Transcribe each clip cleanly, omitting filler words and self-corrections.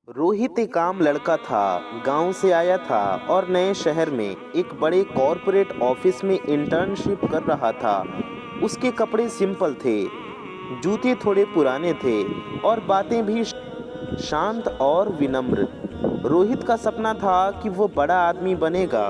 रोहित एक आम लड़का था। गांव से आया था और नए शहर में एक बड़े कॉरपोरेट ऑफिस में इंटर्नशिप कर रहा था। उसके कपड़े सिंपल थे, जूते थोड़े पुराने थे और बातें भी शांत और विनम्र। रोहित का सपना था कि वो बड़ा आदमी बनेगा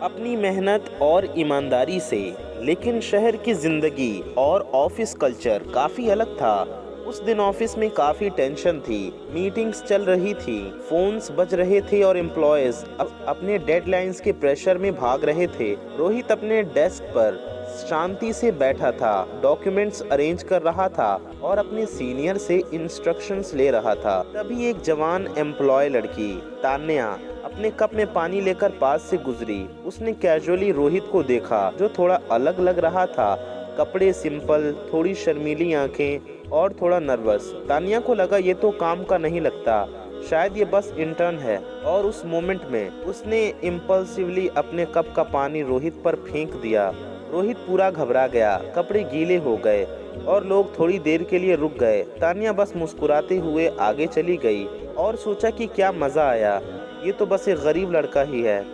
अपनी मेहनत और ईमानदारी से। लेकिन शहर की जिंदगी और ऑफिस कल्चर काफ़ी अलग था। उस दिन ऑफिस में काफ़ी टेंशन थी। मीटिंग्स चल रही थी, फोन्स बज रहे थे और एम्प्लॉयज़ अपने डेडलाइंस के प्रेशर में भाग रहे थे। रोहित अपने डेस्क पर शांति से बैठा था, डॉक्यूमेंट्स अरेंज कर रहा था और अपने सीनियर से इंस्ट्रक्शंस ले रहा था। तभी एक जवान एम्प्लॉय लड़की तान्या अपने कप में पानी लेकर पास से गुजरी। उसने कैजुअली रोहित को देखा, जो थोड़ा अलग लग रहा था। कपड़े सिंपल, थोड़ी शर्मीली आंखें और थोड़ा नर्वस। तानिया को लगा ये तो काम का नहीं लगता, शायद ये बस इंटर्न है। और उस मोमेंट में उसने इम्पल्सिवली अपने कप का पानी रोहित पर फेंक दिया। रोहित पूरा घबरा गया, कपड़े गीले हो गए और लोग थोड़ी देर के लिए रुक गए। तानिया बस मुस्कुराते हुए आगे चली गई और सोचा कि क्या मज़ा आया, ये तो बस एक गरीब लड़का ही है।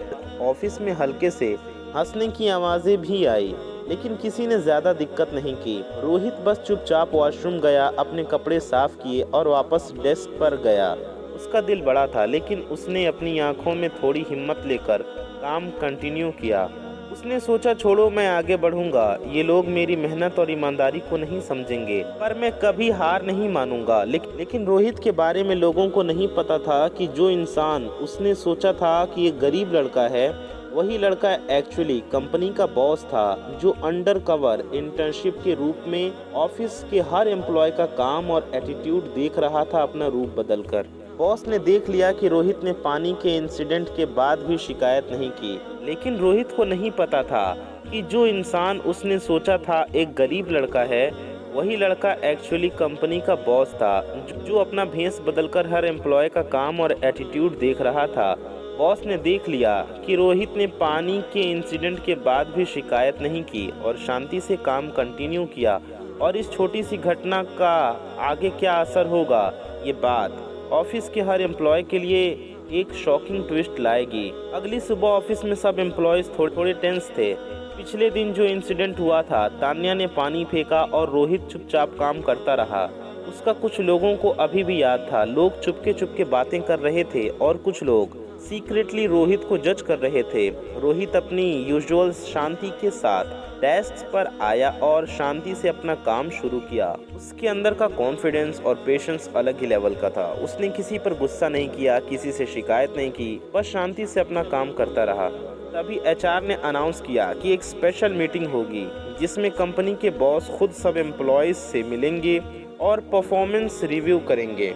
ऑफिस में हल्के से हंसने की आवाज़ें भी आई, लेकिन किसी ने ज़्यादा दिक्कत नहीं की। रोहित बस चुपचाप वॉशरूम गया, अपने कपड़े साफ किए और वापस डेस्क पर गया। उसका दिल बड़ा था, लेकिन उसने अपनी आंखों में थोड़ी हिम्मत लेकर काम कंटिन्यू किया। उसने सोचा, छोड़ो, मैं आगे बढ़ूंगा। ये लोग मेरी मेहनत और ईमानदारी को नहीं समझेंगे, पर मैं कभी हार नहीं मानूंगा। लेकिन रोहित के बारे में लोगों को नहीं पता था कि जो इंसान उसने सोचा था कि ये गरीब लड़का है, वही लड़का एक्चुअली कंपनी का बॉस था, जो अंडर कवर इंटर्नशिप के रूप में ऑफिस के हर एम्प्लॉय का काम और एटीट्यूड देख रहा था अपना रूप बदलकर। बॉस ने देख लिया कि रोहित ने पानी के इंसिडेंट के बाद भी शिकायत नहीं की, लेकिन रोहित को नहीं पता था कि जो इंसान उसने सोचा था एक गरीब लड़का है, वही लड़का एक्चुअली कंपनी का बॉस था, जो अपना भेष बदलकर हर एम्प्लॉय का काम और एटीट्यूड देख रहा था। बॉस ने देख लिया कि रोहित ने पानी के इंसिडेंट के बाद भी शिकायत नहीं की और शांति से काम कंटिन्यू किया। और इस छोटी सी घटना का आगे क्या असर होगा, ये बात ऑफिस के हर एम्प्लॉय के लिए एक शॉकिंग ट्विस्ट लाएगी। अगली सुबह ऑफिस में सब एम्प्लॉयज़ थोड़े टेंस थे। पिछले दिन जो इंसिडेंट हुआ था, तान्या ने पानी फेंका और रोहित चुपचाप काम करता रहा। उसका कुछ लोगों को अभी भी याद था। लोग चुपके चुपके बातें कर रहे थे और कुछ लोग सीक्रेटली रोहित को जज कर रहे थे। रोहित अपनी यूजुअल शांति के साथ डेस्क पर आया और शांति से अपना काम शुरू किया। उसके अंदर का कॉन्फिडेंस और पेशेंस अलग ही लेवल का था। उसने किसी पर गुस्सा नहीं किया, किसी से शिकायत नहीं की, बस शांति से अपना काम करता रहा। तभी एचआर ने अनाउंस किया कि एक स्पेशल मीटिंग होगी, जिसमें कंपनी के बॉस खुद सब एम्प्लॉयज़ से मिलेंगे और परफॉर्मेंस रिव्यू करेंगे।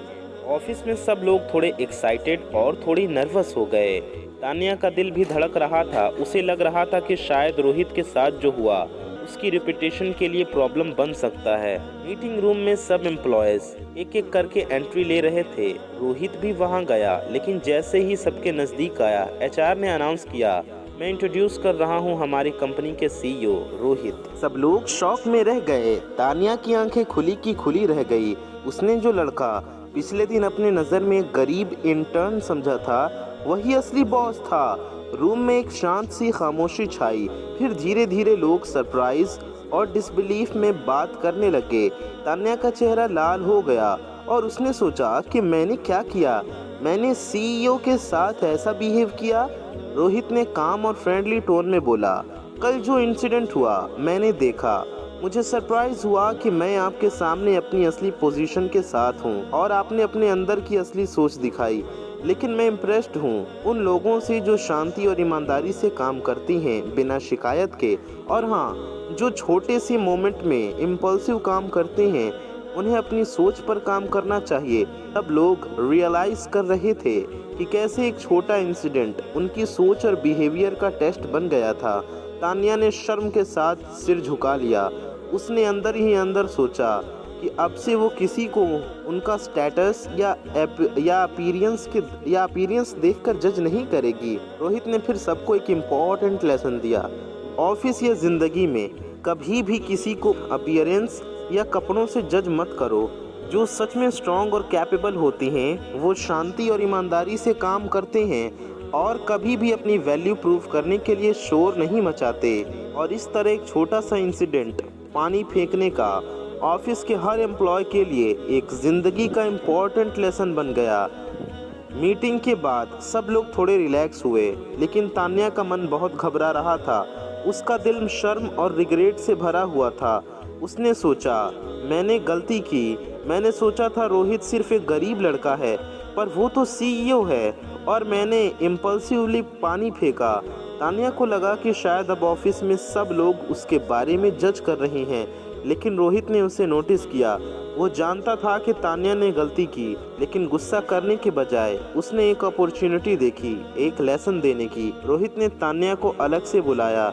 ऑफिस में सब लोग थोड़े एक्साइटेड और थोड़ी नर्वस हो गए। तानिया का दिल भी धड़क रहा था। उसे लग रहा था कि शायद रोहित के साथ जो हुआ उसकी रेपुटेशन के लिए प्रॉब्लम बन सकता है। मीटिंग रूम में सब एम्प्लॉयज़ एक एक करके एंट्री ले रहे थे। रोहित भी वहां गया, लेकिन जैसे ही सबके नज़दीक आया, एचआर ने अनाउंस किया, मैं इंट्रोड्यूस कर रहा हूं हमारी कंपनी के सीईओ रोहित। सब लोग शॉक में रह गए। तानिया की आंखें खुली की खुली रह गई। उसने जो लड़का पिछले दिन अपने नज़र में एक गरीब इंटर्न समझा था, वही असली बॉस था। रूम में एक शांत सी खामोशी छाई। फिर धीरे धीरे लोग सरप्राइज और डिसबिलीफ में बात करने लगे। तान्या का चेहरा लाल हो गया और उसने सोचा कि मैंने क्या किया, मैंने सीईओ के साथ ऐसा बिहेव किया। रोहित ने काम और फ्रेंडली टोन में बोला, कल जो इंसिडेंट हुआ मैंने देखा। मुझे सरप्राइज हुआ कि मैं आपके सामने अपनी असली पोजीशन के साथ हूँ और आपने अपने अंदर की असली सोच दिखाई। लेकिन मैं इम्प्रेस्ड हूँ उन लोगों से जो शांति और ईमानदारी से काम करती हैं बिना शिकायत के। और हाँ, जो छोटे से मोमेंट में इम्पल्सिव काम करते हैं, उन्हें अपनी सोच पर काम करना चाहिए। तब लोग रियलाइज कर रहे थे कि कैसे एक छोटा इंसिडेंट उनकी सोच और बिहेवियर का टेस्ट बन गया था। तान्या ने शर्म के साथ सिर झुका लिया। उसने अंदर ही अंदर सोचा कि अब से वो किसी को उनका स्टेटस या अपीयरेंस देखकर जज नहीं करेगी। रोहित ने फिर सबको एक इम्पॉर्टेंट लेसन दिया। ऑफिस या ज़िंदगी में कभी भी किसी को अपीयरेंस या कपड़ों से जज मत करो। जो सच में स्ट्रांग और कैपेबल होते हैं वो शांति और ईमानदारी से काम करते हैं और कभी भी अपनी वैल्यू प्रूव करने के लिए शोर नहीं मचाते। और इस तरह एक छोटा सा इंसिडेंट पानी फेंकने का ऑफिस के हर एम्प्लॉय के लिए एक ज़िंदगी का इम्पोर्टेंट लेसन बन गया। मीटिंग के बाद सब लोग थोड़े रिलैक्स हुए, लेकिन तान्या का मन बहुत घबरा रहा था। उसका दिल शर्म और रिग्रेट से भरा हुआ था। उसने सोचा, मैंने गलती की। मैंने सोचा था रोहित सिर्फ एक गरीब लड़का है, पर वो तो सीईओ है और मैंने इम्पल्सिवली पानी फेंका। तान्या को लगा कि शायद अब ऑफिस में सब लोग उसके बारे में जज कर रहे हैं, लेकिन रोहित ने उसे नोटिस किया। वो जानता था कि तान्या ने गलती की, लेकिन गुस्सा करने के बजाय उसने एक अपॉर्चुनिटी देखी, एक लेसन देने की। रोहित ने तान्या को अलग से बुलाया।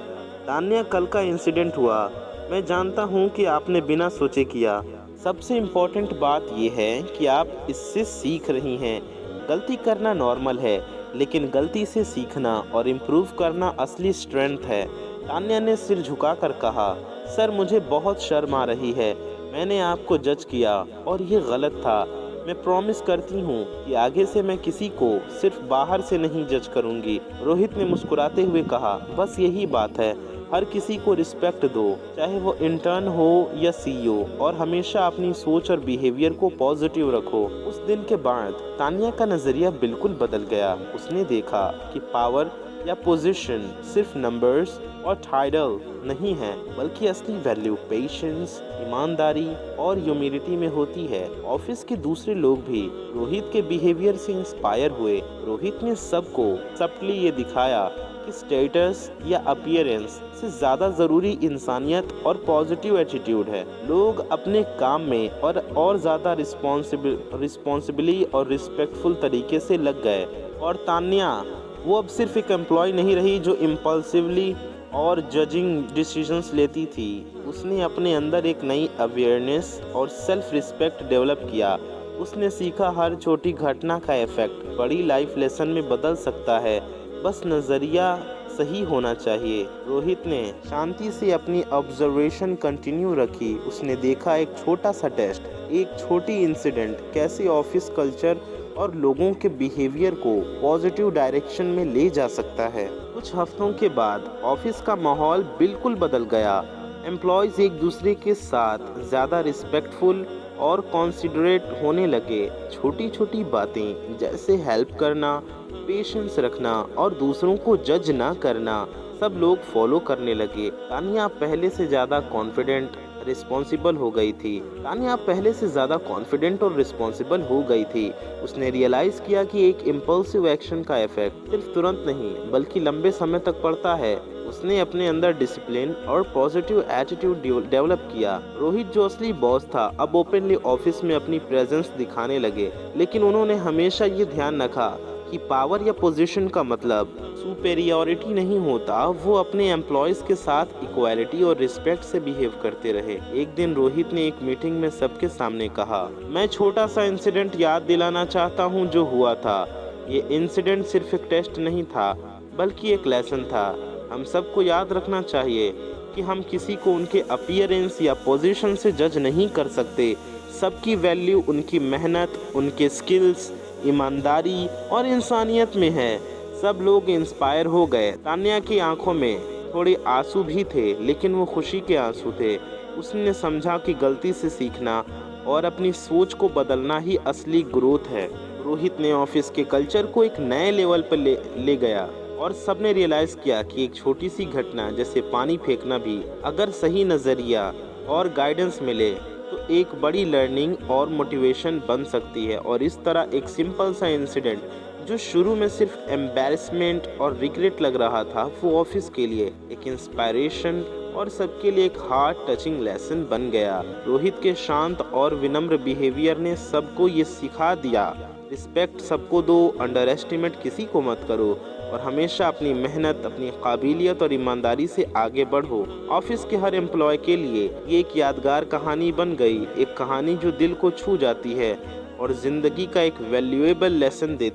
तान्या, कल का इंसिडेंट हुआ, मैं जानता हूँ कि आपने बिना सोचे किया। सबसे इम्पोर्टेंट बात यह है कि आप इससे सीख रही हैं। गलती करना नॉर्मल है, लेकिन गलती से सीखना और इम्प्रूव करना असली स्ट्रेंथ है। तान्या ने सिर झुकाकर कहा, सर मुझे बहुत शर्म आ रही है। मैंने आपको जज किया और ये गलत था। मैं प्रॉमिस करती हूँ कि आगे से मैं किसी को सिर्फ बाहर से नहीं जज करूँगी। रोहित ने मुस्कुराते हुए कहा, बस यही बात है। हर किसी को रिस्पेक्ट दो, चाहे वो इंटर्न हो या सीईओ, और हमेशा अपनी सोच और बिहेवियर को पॉजिटिव रखो। उस दिन के बाद तान्या का नज़रिया बिल्कुल बदल गया। उसने देखा कि पावर या पोजीशन सिर्फ नंबर्स और टाइटल नहीं है, बल्कि असली वैल्यू पेशेंस, ईमानदारी और ह्यूमिलिटी में होती है। ऑफिस के दूसरे लोग भी रोहित के बिहेवियर से इंस्पायर हुए। रोहित ने सबको सटली ये दिखाया कि स्टेटस या अपीयरेंस से ज़्यादा ज़रूरी इंसानियत और पॉजिटिव एटीट्यूड है। लोग अपने काम में और ज़्यादा रिस्पॉन्सिबली और रिस्पेक्टफुल तरीके से लग गए। और तान्या, वो अब सिर्फ एक एम्प्लॉय नहीं रही जो इम्पल्सिवली और जजिंग डिसीजंस लेती थी। उसने अपने अंदर एक नई अवेयरनेस और सेल्फ रिस्पेक्ट डेवलप किया। उसने सीखा हर छोटी घटना का इफेक्ट बड़ी लाइफ लेसन में बदल सकता है, बस नज़रिया सही होना चाहिए। रोहित ने शांति से अपनी ऑब्जर्वेशन कंटिन्यू रखी। उसने देखा एक छोटा सा टेस्ट, एक छोटी इंसिडेंट कैसे ऑफिस कल्चर और लोगों के बिहेवियर को पॉजिटिव डायरेक्शन में ले जा सकता है। कुछ हफ्तों के बाद ऑफिस का माहौल बिल्कुल बदल गया। एम्प्लॉयज़ एक दूसरे के साथ ज़्यादा रिस्पेक्टफुल और कॉन्सिडरेट होने लगे। छोटी छोटी बातें जैसे हेल्प करना, पेशेंस रखना और दूसरों को जज ना करना सब लोग फॉलो करने लगे। तान्या पहले से ज़्यादा कॉन्फिडेंट रिस्पॉन्सिबल हो गई थी। तान्या पहले से ज़्यादा कॉन्फिडेंट और रिस्पॉन्सिबल हो गई थी। उसने रियलाइज़ किया कि एक इम्पल्सिव एक्शन का इफेक्ट सिर्फ तुरंत नहीं बल्कि लंबे समय तक पड़ता है। उसने अपने अंदर डिसिप्लिन और पॉजिटिव एटीट्यूड डेवलप किया। रोहित, जो असली बॉस था, अब ओपनली ऑफिस में अपनी प्रेजेंस दिखाने लगे, लेकिन उन्होंने हमेशा ये ध्यान रखा कि पावर या पोजीशन का मतलब सुपेरियॉरिटी नहीं होता। वो अपने एम्प्लॉयज़ के साथ इक्वालिटी और रिस्पेक्ट से बिहेव करते रहे। एक दिन रोहित ने एक मीटिंग में सबके सामने कहा, मैं छोटा सा इंसिडेंट याद दिलाना चाहता हूँ जो हुआ था। ये इंसिडेंट सिर्फ एक टेस्ट नहीं था, बल्कि एक लेसन था। हम सबको याद रखना चाहिए कि हम किसी को उनके अपीयरेंस या पोजीशन से जज नहीं कर सकते। सबकी वैल्यू उनकी मेहनत, उनके स्किल्स, ईमानदारी और इंसानियत में है। सब लोग इंस्पायर हो गए। तान्या की आंखों में थोड़े आंसू भी थे, लेकिन वो खुशी के आंसू थे। उसने समझा कि गलती से सीखना और अपनी सोच को बदलना ही असली ग्रोथ है। रोहित ने ऑफिस के कल्चर को एक नए लेवल पर ले गया और सबने रियलाइज़ किया कि एक छोटी सी घटना जैसे पानी फेंकना भी अगर सही नज़रिया और गाइडेंस मिले तो एक बड़ी लर्निंग और मोटिवेशन बन सकती है। और इस तरह एक सिंपल सा इंसिडेंट जो शुरू में सिर्फ एम्बैरेसमेंट और रिग्रेट लग रहा था, वो ऑफिस के लिए एक इंस्पायरेशन और सबके लिए एक हार्ट टचिंग लेसन बन गया। रोहित के शांत और विनम्र बिहेवियर ने सबको ये सिखा दिया, रिस्पेक्ट सबको दो, अंडर एस्टिमेट किसी को मत करो और हमेशा अपनी मेहनत, अपनी काबिलियत और ईमानदारी से आगे बढ़ो। ऑफिस के हर एम्प्लॉय के लिए ये एक यादगार कहानी बन गई, एक कहानी जो दिल को छू जाती है और ज़िंदगी का एक वैल्यूएबल लेसन देती है।